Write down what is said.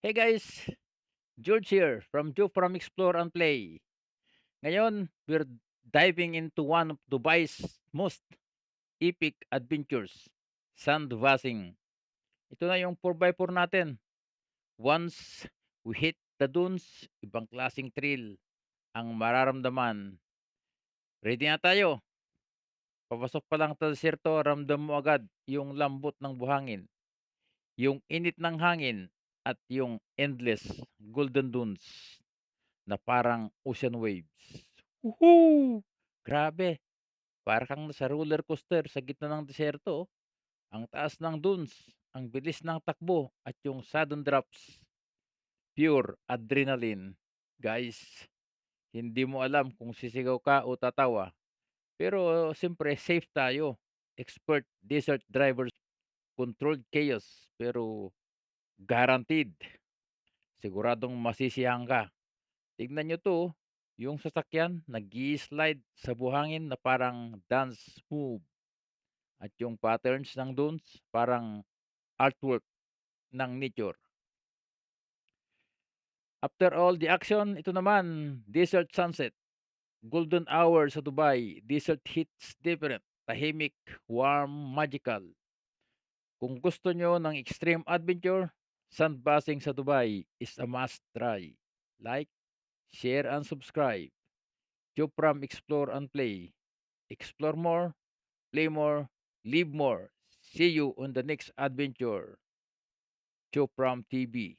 Hey guys, George here from Joe from Explore and Play. Ngayon, we're diving into one of Dubai's most epic adventures, sandblasting. Ito na yung 4x4 natin. Once we hit the dunes, ibang klaseng thrill ang mararamdaman. Ready na tayo? Papasok pa lang sa desierto, ramdam mo agad yung lambot ng buhangin, yung init ng hangin, at yung endless golden dunes na parang ocean waves. Woohoo! Grabe, para kang nasa roller coaster sa gitna ng desierto. Oh. Ang taas ng dunes, ang bilis ng takbo, at yung sudden drops. Pure adrenaline. Guys, hindi mo alam kung sisigaw ka o tatawa. Pero siyempre, safe tayo. Expert desert drivers, controlled chaos, pero guaranteed. Siguradong masisiyahan ka. Tignan nyo 'to, yung sasakyan nag-i-slide sa buhangin na parang dance move at yung patterns ng dunes parang artwork ng nature. After all the action, ito naman, desert sunset, golden hour sa Dubai, desert hits different, tahimik, warm, magical. Kung gusto nyo ng extreme adventure, sandblasting sa Dubai is a must try. Like, share, and subscribe. Jupram Explore and Play. Explore more, play more, live more. See you on the next adventure. Chopram TV.